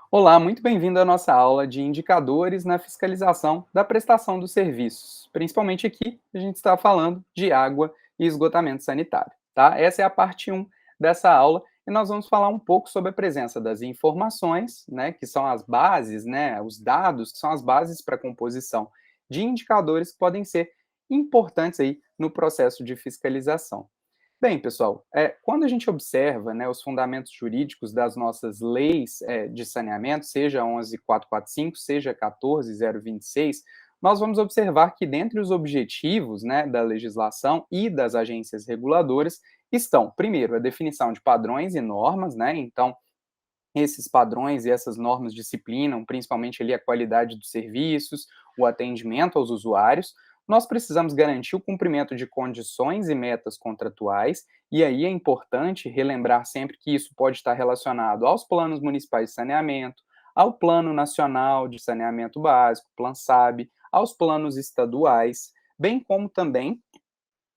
Olá, muito bem-vindo à nossa aula de indicadores na fiscalização da prestação dos serviços. Principalmente aqui, a gente está falando de água e esgotamento sanitário, tá? Essa é a parte 1 dessa aula e nós vamos falar um pouco sobre a presença das informações, né, que são as bases, né, os dados que são as bases para a composição de indicadores que podem ser importantes aí no processo de fiscalização. Bem, pessoal, quando a gente observa, né, os fundamentos jurídicos das nossas leis de saneamento, seja 11.445, seja 14.026, nós vamos observar que dentre os objetivos, né, da legislação e das agências reguladoras estão, primeiro, a definição de padrões e normas, né, então esses padrões e essas normas disciplinam principalmente ali a qualidade dos serviços, o atendimento aos usuários. Nós precisamos garantir o cumprimento de condições e metas contratuais, e aí é importante relembrar sempre que isso pode estar relacionado aos planos municipais de saneamento, ao Plano Nacional de Saneamento Básico, PLAN-SAB, aos planos estaduais, bem como também,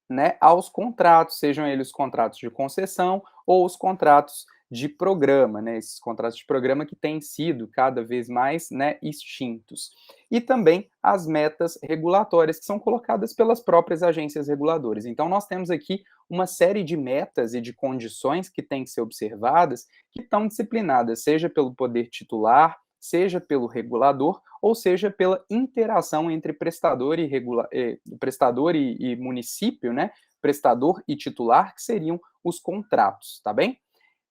né, aos contratos, sejam eles contratos de concessão ou os contratos de programa, né, esses contratos de programa que têm sido cada vez mais, né, extintos. E também as metas regulatórias que são colocadas pelas próprias agências reguladoras. Então, nós temos aqui uma série de metas e de condições que têm que ser observadas, que estão disciplinadas, seja pelo poder titular, seja pelo regulador, ou seja pela interação entre prestador e município, né? Prestador e titular, que seriam os contratos, tá bem?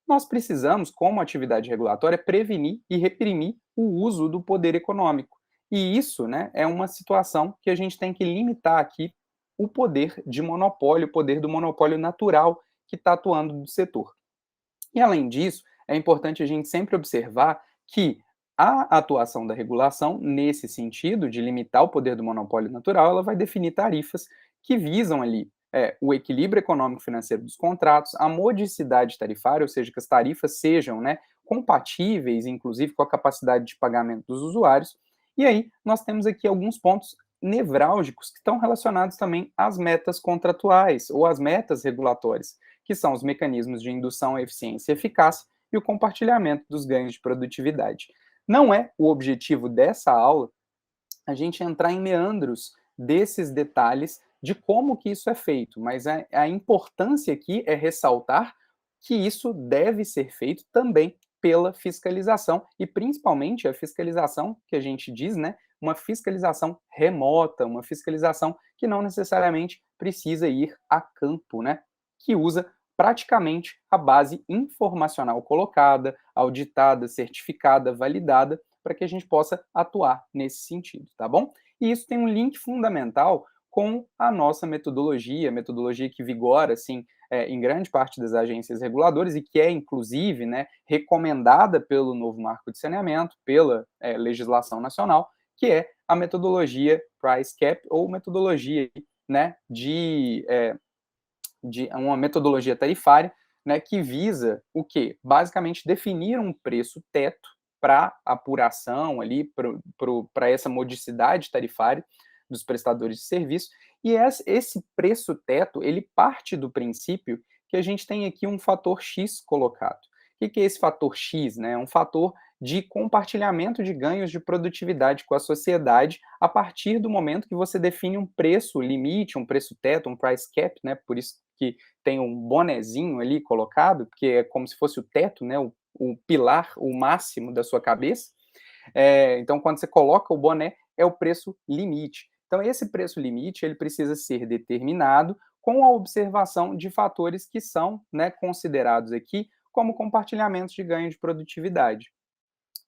Nós precisamos, como atividade regulatória, prevenir e reprimir o uso do poder econômico. E isso, né, é uma situação que a gente tem que limitar aqui o poder de monopólio, o poder do monopólio natural que está atuando no setor. E, além disso, é importante a gente sempre observar que a atuação da regulação, nesse sentido, de limitar o poder do monopólio natural, ela vai definir tarifas que visam ali o equilíbrio econômico-financeiro dos contratos, a modicidade tarifária, ou seja, que as tarifas sejam, né, compatíveis, inclusive, com a capacidade de pagamento dos usuários. E aí, nós temos aqui alguns pontos nevrálgicos que estão relacionados também às metas contratuais ou às metas regulatórias, que são os mecanismos de indução à eficiência e eficácia e o compartilhamento dos ganhos de produtividade. Não é o objetivo dessa aula a gente entrar em meandros desses detalhes de como que isso é feito, mas a importância aqui é ressaltar que isso deve ser feito também pela fiscalização e principalmente a fiscalização que a gente diz, né, uma fiscalização remota, uma fiscalização que não necessariamente precisa ir a campo, né, que usa praticamente a base informacional colocada, auditada, certificada, validada, para que a gente possa atuar nesse sentido, tá bom? E isso tem um link fundamental com a nossa metodologia que vigora, assim, em grande parte das agências reguladoras e que é, inclusive, né, recomendada pelo novo marco de saneamento, pela legislação nacional, que é a metodologia Price Cap ou metodologia, né, de uma metodologia tarifária, né, que visa o quê? Basicamente definir um preço teto para apuração ali, para essa modicidade tarifária dos prestadores de serviço, e esse preço teto, ele parte do princípio que a gente tem aqui um fator X colocado. O que é esse fator X? Né? É um fator de compartilhamento de ganhos de produtividade com a sociedade a partir do momento que você define um preço limite, um preço teto, um price cap, né? Por isso que tem um bonezinho ali colocado, que é como se fosse o teto, né? O pilar, o máximo da sua cabeça. Então, quando você coloca o boné, é o preço limite. Então, esse preço limite ele precisa ser determinado com a observação de fatores que são, né, considerados aqui como compartilhamentos de ganho de produtividade.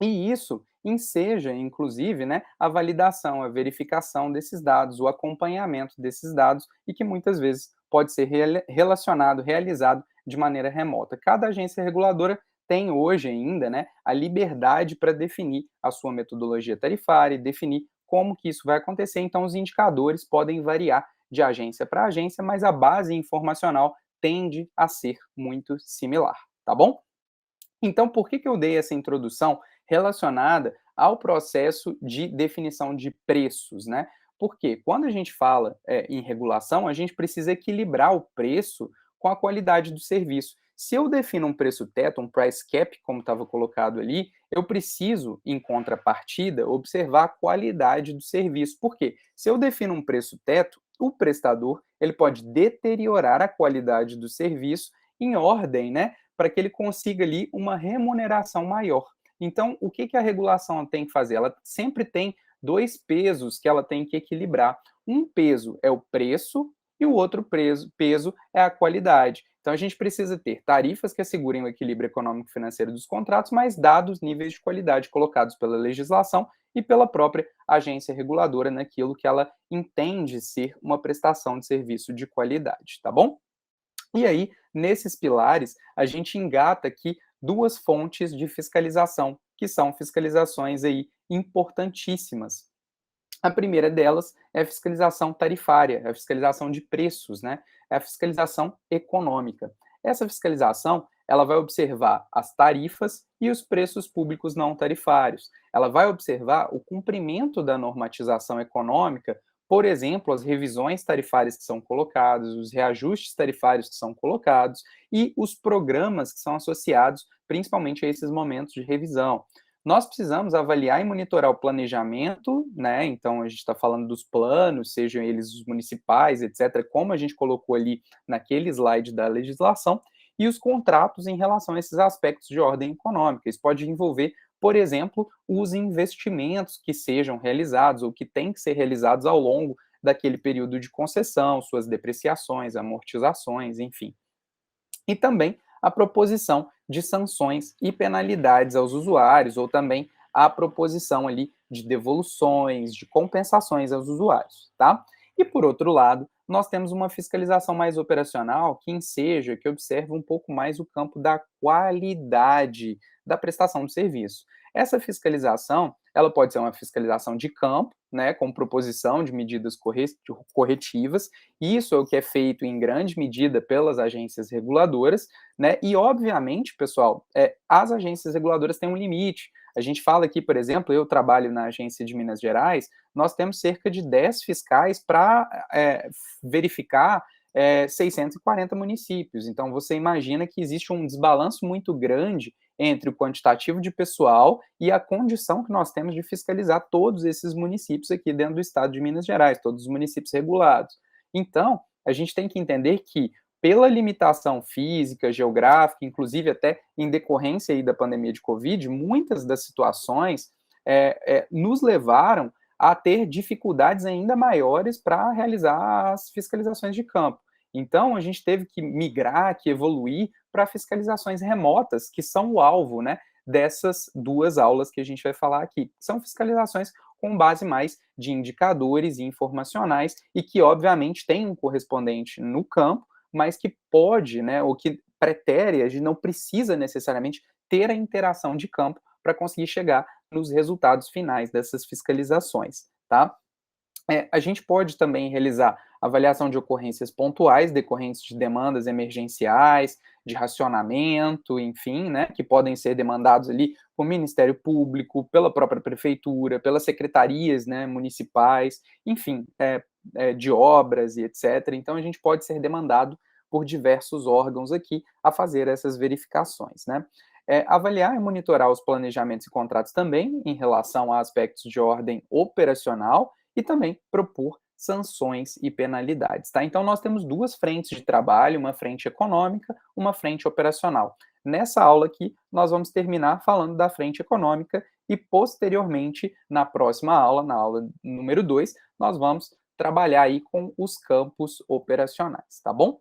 E isso enseja, inclusive, né, a validação, a verificação desses dados, o acompanhamento desses dados, e que muitas vezes pode ser relacionado, realizado de maneira remota. Cada agência reguladora tem hoje ainda, né, a liberdade para definir a sua metodologia tarifária e definir como que isso vai acontecer. Então, os indicadores podem variar de agência para agência, mas a base informacional tende a ser muito similar, tá bom? Então, por que eu dei essa introdução relacionada ao processo de definição de preços, né? Porque quando a gente fala em regulação, a gente precisa equilibrar o preço com a qualidade do serviço. Se eu defino um preço teto, um price cap, como estava colocado ali, eu preciso, em contrapartida, observar a qualidade do serviço. Por quê? Se eu defino um preço teto, o prestador ele pode deteriorar a qualidade do serviço em ordem, né, para que ele consiga ali uma remuneração maior. Então, o que a regulação tem que fazer? Ela sempre tem dois pesos que ela tem que equilibrar. Um peso é o preço e o outro peso é a qualidade. Então, a gente precisa ter tarifas que assegurem o equilíbrio econômico-financeiro dos contratos, mas dados os níveis de qualidade colocados pela legislação e pela própria agência reguladora naquilo que ela entende ser uma prestação de serviço de qualidade, tá bom? E aí, nesses pilares, a gente engata aqui duas fontes de fiscalização, que são fiscalizações aí importantíssimas. A primeira delas é a fiscalização tarifária, é a fiscalização de preços, né? É a fiscalização econômica. Essa fiscalização, ela vai observar as tarifas e os preços públicos não tarifários. Ela vai observar o cumprimento da normatização econômica, por exemplo, as revisões tarifárias que são colocadas, os reajustes tarifários que são colocados e os programas que são associados principalmente a esses momentos de revisão. Nós precisamos avaliar e monitorar o planejamento, né? Então, a gente está falando dos planos, sejam eles os municipais, etc., como a gente colocou ali naquele slide da legislação, e os contratos em relação a esses aspectos de ordem econômica. Isso pode envolver, por exemplo, os investimentos que sejam realizados ou que têm que ser realizados ao longo daquele período de concessão, suas depreciações, amortizações, enfim. E também a proposição de sanções e penalidades aos usuários, ou também a proposição ali de devoluções, de compensações aos usuários, tá? E por outro lado, nós temos uma fiscalização mais operacional que enseja, que observa um pouco mais o campo da qualidade da prestação do serviço. Essa fiscalização, ela pode ser uma fiscalização de campo, né, com proposição de medidas corretivas. Isso é o que é feito em grande medida pelas agências reguladoras, né? E obviamente, pessoal, as agências reguladoras têm um limite. A gente fala aqui, por exemplo, eu trabalho na agência de Minas Gerais, nós temos cerca de 10 fiscais para verificar 640 municípios. Então, você imagina que existe um desbalanço muito grande entre o quantitativo de pessoal e a condição que nós temos de fiscalizar todos esses municípios aqui dentro do estado de Minas Gerais, todos os municípios regulados. Então, a gente tem que entender que, pela limitação física, geográfica, inclusive até em decorrência aí da pandemia de Covid, muitas das situações nos levaram a ter dificuldades ainda maiores para realizar as fiscalizações de campo. Então, a gente teve que migrar, que evoluir para fiscalizações remotas, que são o alvo, né, dessas duas aulas que a gente vai falar aqui. São fiscalizações com base mais de indicadores informacionais e que, obviamente, tem um correspondente no campo, mas que pode, né, ou que pretere, a gente não precisa necessariamente ter a interação de campo para conseguir chegar nos resultados finais dessas fiscalizações, tá? A gente pode também realizar avaliação de ocorrências pontuais decorrentes de demandas emergenciais, de racionamento, enfim, né, que podem ser demandados ali por Ministério Público, pela própria Prefeitura, pelas secretarias, né, municipais, enfim, de obras e etc. Então, a gente pode ser demandado por diversos órgãos aqui a fazer essas verificações, né. Avaliar e monitorar os planejamentos e contratos também em relação a aspectos de ordem operacional e também propor sanções e penalidades, tá? Então nós temos duas frentes de trabalho, uma frente econômica, uma frente operacional. Nessa aula aqui, nós vamos terminar falando da frente econômica e posteriormente, na próxima aula, na aula número 2, nós vamos trabalhar aí com os campos operacionais, tá bom?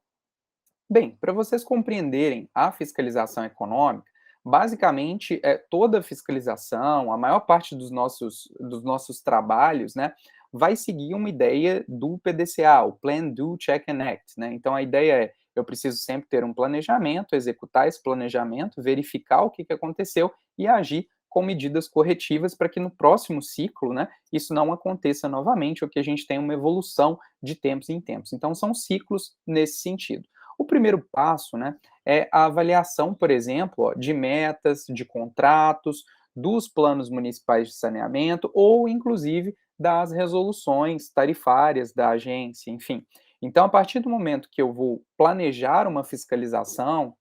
Bem, para vocês compreenderem a fiscalização econômica, basicamente, toda fiscalização, a maior parte dos nossos trabalhos, né, vai seguir uma ideia do PDCA, o Plan, Do, Check and Act, né? Então, a ideia é, eu preciso sempre ter um planejamento, executar esse planejamento, verificar o que aconteceu e agir com medidas corretivas para que no próximo ciclo, né, isso não aconteça novamente ou que a gente tenha uma evolução de tempos em tempos. Então, são ciclos nesse sentido. O primeiro passo, né, é a avaliação, por exemplo, ó, de metas, de contratos, dos planos municipais de saneamento ou, inclusive, das resoluções tarifárias da agência, enfim. Então, a partir do momento que eu vou planejar uma fiscalização,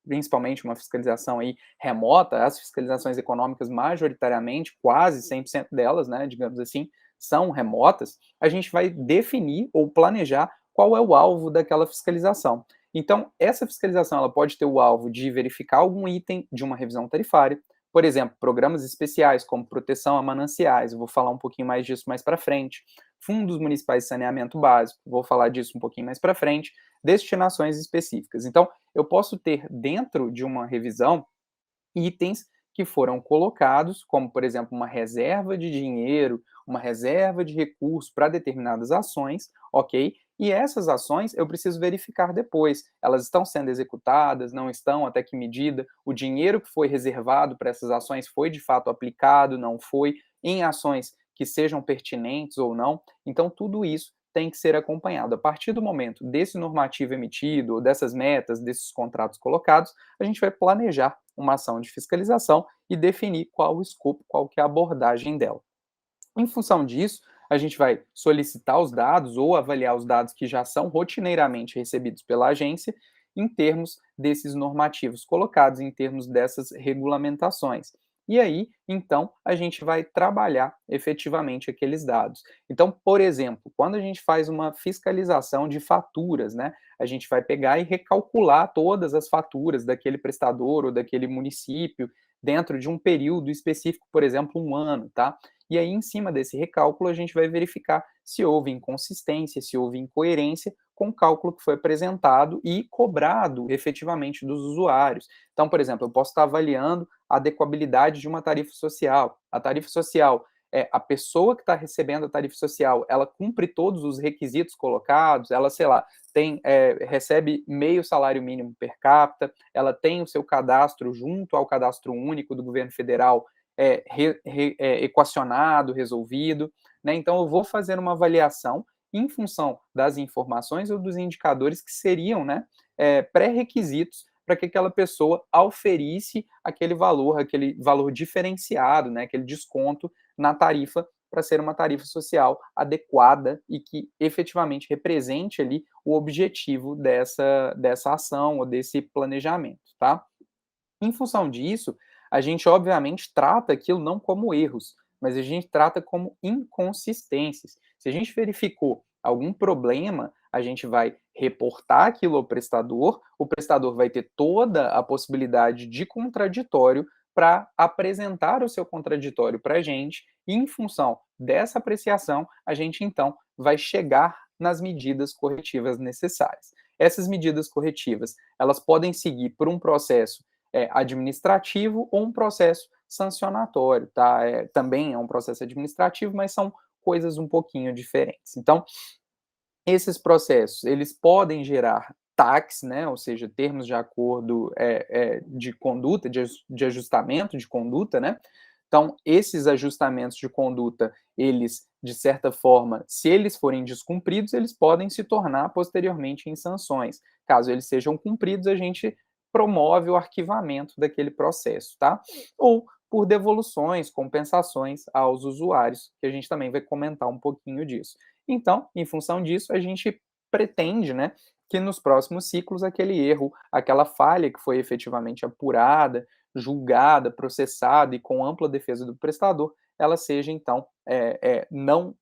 principalmente uma fiscalização aí remota, as fiscalizações econômicas majoritariamente, quase 100% delas, né, digamos assim, são remotas, a gente vai definir ou planejar qual é o alvo daquela fiscalização. Então, essa fiscalização ela pode ter o alvo de verificar algum item de uma revisão tarifária, por exemplo, programas especiais como proteção a mananciais, eu vou falar um pouquinho mais disso mais para frente, fundos municipais de saneamento básico, vou falar disso um pouquinho mais para frente, destinações específicas. Então, eu posso ter dentro de uma revisão itens que foram colocados, como, por exemplo, uma reserva de dinheiro, uma reserva de recursos para determinadas ações, ok? E essas ações eu preciso verificar depois. Elas estão sendo executadas, não estão, até que medida? O dinheiro que foi reservado para essas ações foi de fato aplicado, não foi, em ações que sejam pertinentes ou não. Então, tudo isso tem que ser acompanhado. A partir do momento desse normativo emitido, ou dessas metas, desses contratos colocados, a gente vai planejar uma ação de fiscalização e definir qual o escopo, qual que é a abordagem dela. Em função disso, a gente vai solicitar os dados ou avaliar os dados que já são rotineiramente recebidos pela agência em termos desses normativos colocados, em termos dessas regulamentações. E aí, então, a gente vai trabalhar efetivamente aqueles dados. Então, por exemplo, quando a gente faz uma fiscalização de faturas, né, a gente vai pegar e recalcular todas as faturas daquele prestador ou daquele município dentro de um período específico, por exemplo, um ano, tá? E aí, em cima desse recálculo, a gente vai verificar se houve inconsistência, se houve incoerência com o cálculo que foi apresentado e cobrado efetivamente dos usuários. Então, por exemplo, eu posso estar avaliando a adequabilidade de uma tarifa social. A tarifa social, a pessoa que está recebendo a tarifa social, ela cumpre todos os requisitos colocados, ela, sei lá, recebe meio salário mínimo per capita, ela tem o seu cadastro junto ao cadastro único do governo federal equacionado, resolvido, né? Então eu vou fazer uma avaliação em função das informações ou dos indicadores que seriam, né, pré-requisitos para que aquela pessoa auferisse aquele valor diferenciado, né, aquele desconto na tarifa para ser uma tarifa social adequada e que efetivamente represente ali o objetivo dessa ação ou desse planejamento, tá? Em função disso, a gente obviamente trata aquilo não como erros, mas a gente trata como inconsistências. Se a gente verificou algum problema, a gente vai reportar aquilo ao prestador, o prestador vai ter toda a possibilidade de contraditório para apresentar o seu contraditório para a gente, e em função dessa apreciação, a gente então vai chegar nas medidas corretivas necessárias. Essas medidas corretivas, elas podem seguir por um processo administrativo ou um processo sancionatório, tá? Também é um processo administrativo, mas são coisas um pouquinho diferentes. Então, esses processos, eles podem gerar TACs, né, ou seja, termos de acordo de conduta, de ajustamento de conduta, né? Então, esses ajustamentos de conduta, eles, de certa forma, se eles forem descumpridos, eles podem se tornar posteriormente em sanções. Caso eles sejam cumpridos, a gente promove o arquivamento daquele processo, tá? Ou por devoluções, compensações aos usuários, que a gente também vai comentar um pouquinho disso. Então, em função disso, a gente pretende, né, que nos próximos ciclos aquele erro, aquela falha que foi efetivamente apurada, julgada, processada e com ampla defesa do prestador, ela seja então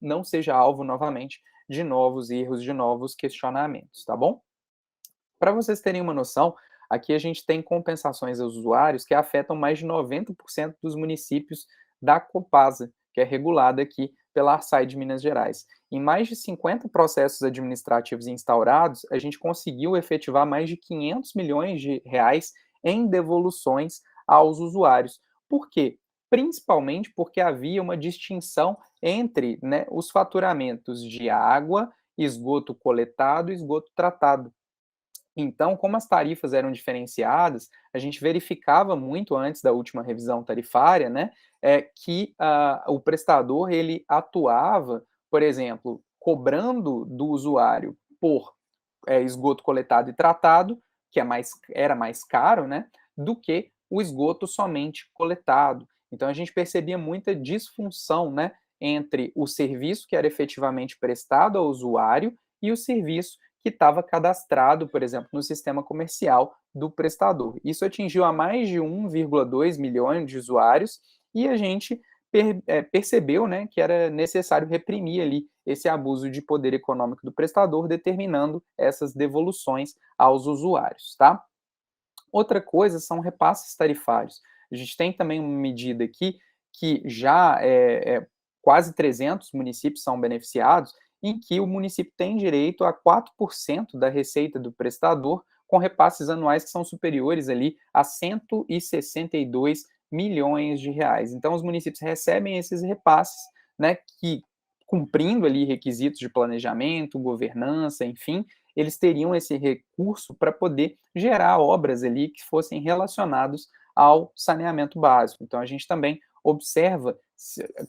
não seja alvo novamente de novos erros, de novos questionamentos, tá bom? Para vocês terem uma noção, aqui a gente tem compensações aos usuários que afetam mais de 90% dos municípios da Copasa, que é regulada aqui pela Arsae de Minas Gerais. Em mais de 50 processos administrativos instaurados, a gente conseguiu efetivar mais de 500 milhões de reais em devoluções aos usuários. Por quê? Principalmente porque havia uma distinção entre, né, os faturamentos de água, esgoto coletado e esgoto tratado. Então, como as tarifas eram diferenciadas, a gente verificava muito antes da última revisão tarifária, né, que o prestador ele atuava, por exemplo, cobrando do usuário por esgoto coletado e tratado, que era mais caro, né, do que o esgoto somente coletado. Então a gente percebia muita disfunção, né, entre o serviço que era efetivamente prestado ao usuário e o serviço que estava cadastrado, por exemplo, no sistema comercial do prestador. Isso atingiu a mais de 1,2 milhões de usuários e a gente percebeu, né, que era necessário reprimir ali esse abuso de poder econômico do prestador, determinando essas devoluções aos usuários, tá? Outra coisa são repasses tarifários. A gente tem também uma medida aqui que já quase 300 municípios são beneficiados, em que o município tem direito a 4% da receita do prestador, com repasses anuais que são superiores ali a 162 milhões de reais. Então, os municípios recebem esses repasses, né, que, cumprindo ali requisitos de planejamento, governança, enfim, eles teriam esse recurso para poder gerar obras ali que fossem relacionados ao saneamento básico. Então, a gente também observa,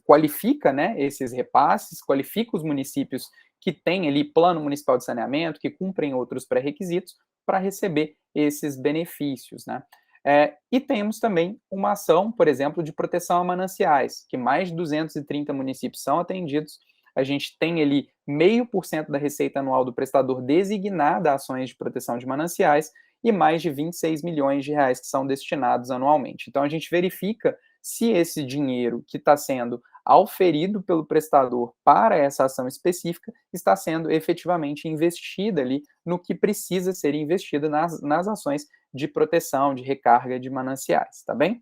qualifica, né, esses repasses, qualifica os municípios que têm ali plano municipal de saneamento, que cumprem outros pré-requisitos para receber esses benefícios, né? E temos também uma ação, por exemplo, de proteção a mananciais, que mais de 230 municípios são atendidos. A gente tem ali 0,5% da receita anual do prestador designada a ações de proteção de mananciais e mais de 26 milhões de reais que são destinados anualmente. Então, a gente verifica se esse dinheiro que está sendo auferido pelo prestador para essa ação específica está sendo efetivamente investida ali no que precisa ser investido nas ações de proteção, de recarga de mananciais, tá bem?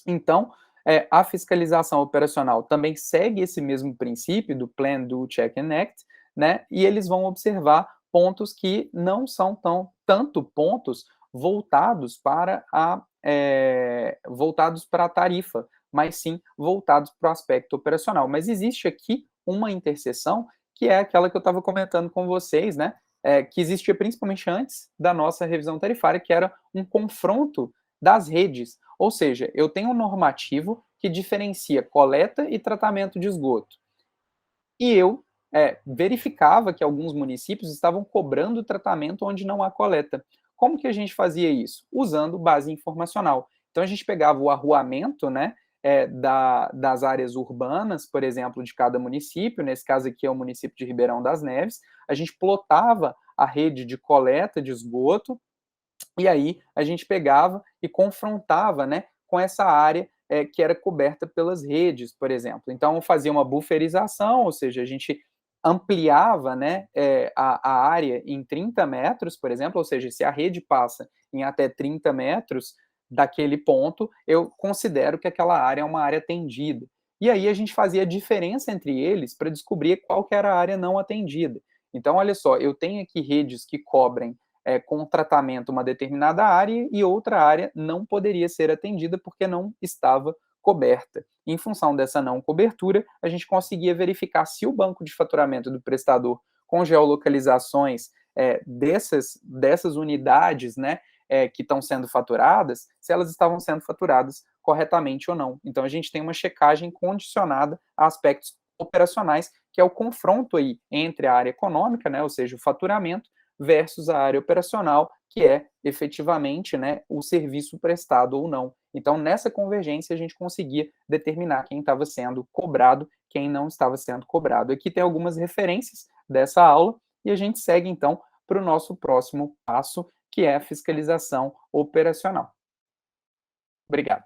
Então, a fiscalização operacional também segue esse mesmo princípio do Plan, Do, Check and Act, né? E eles vão observar pontos que não são tanto pontos voltados para a tarifa, mas sim voltados para o aspecto operacional. Mas existe aqui uma interseção que é aquela que eu estava comentando com vocês, né? Que existia principalmente antes da nossa revisão tarifária, que era um confronto das redes. Ou seja, eu tenho um normativo que diferencia coleta e tratamento de esgoto. E eu verificava que alguns municípios estavam cobrando tratamento onde não há coleta. Como que a gente fazia isso? Usando base informacional. Então a gente pegava o arruamento, né, das áreas urbanas, por exemplo, de cada município, nesse caso aqui é o município de Ribeirão das Neves, a gente plotava a rede de coleta de esgoto, e aí a gente pegava e confrontava, né, com essa área que era coberta pelas redes, por exemplo. Então fazia uma bufferização, ou seja, a gente ampliava, né, a área em 30 metros, por exemplo, ou seja, se a rede passa em até 30 metros daquele ponto, eu considero que aquela área é uma área atendida. E aí a gente fazia a diferença entre eles para descobrir qual que era a área não atendida. Então, olha só, eu tenho aqui redes que cobrem com tratamento uma determinada área e outra área não poderia ser atendida porque não estava coberta. Em função dessa não cobertura, a gente conseguia verificar se o banco de faturamento do prestador com geolocalizações dessas unidades, né, que estão sendo faturadas, se elas estavam sendo faturadas corretamente ou não. Então a gente tem uma checagem condicionada a aspectos operacionais, que é o confronto aí entre a área econômica, né, ou seja, o faturamento, versus a área operacional, que é efetivamente, né, o serviço prestado ou não. Então, nessa convergência, a gente conseguia determinar quem estava sendo cobrado, quem não estava sendo cobrado. Aqui tem algumas referências dessa aula e a gente segue, então, para o nosso próximo passo, que é a fiscalização operacional. Obrigado.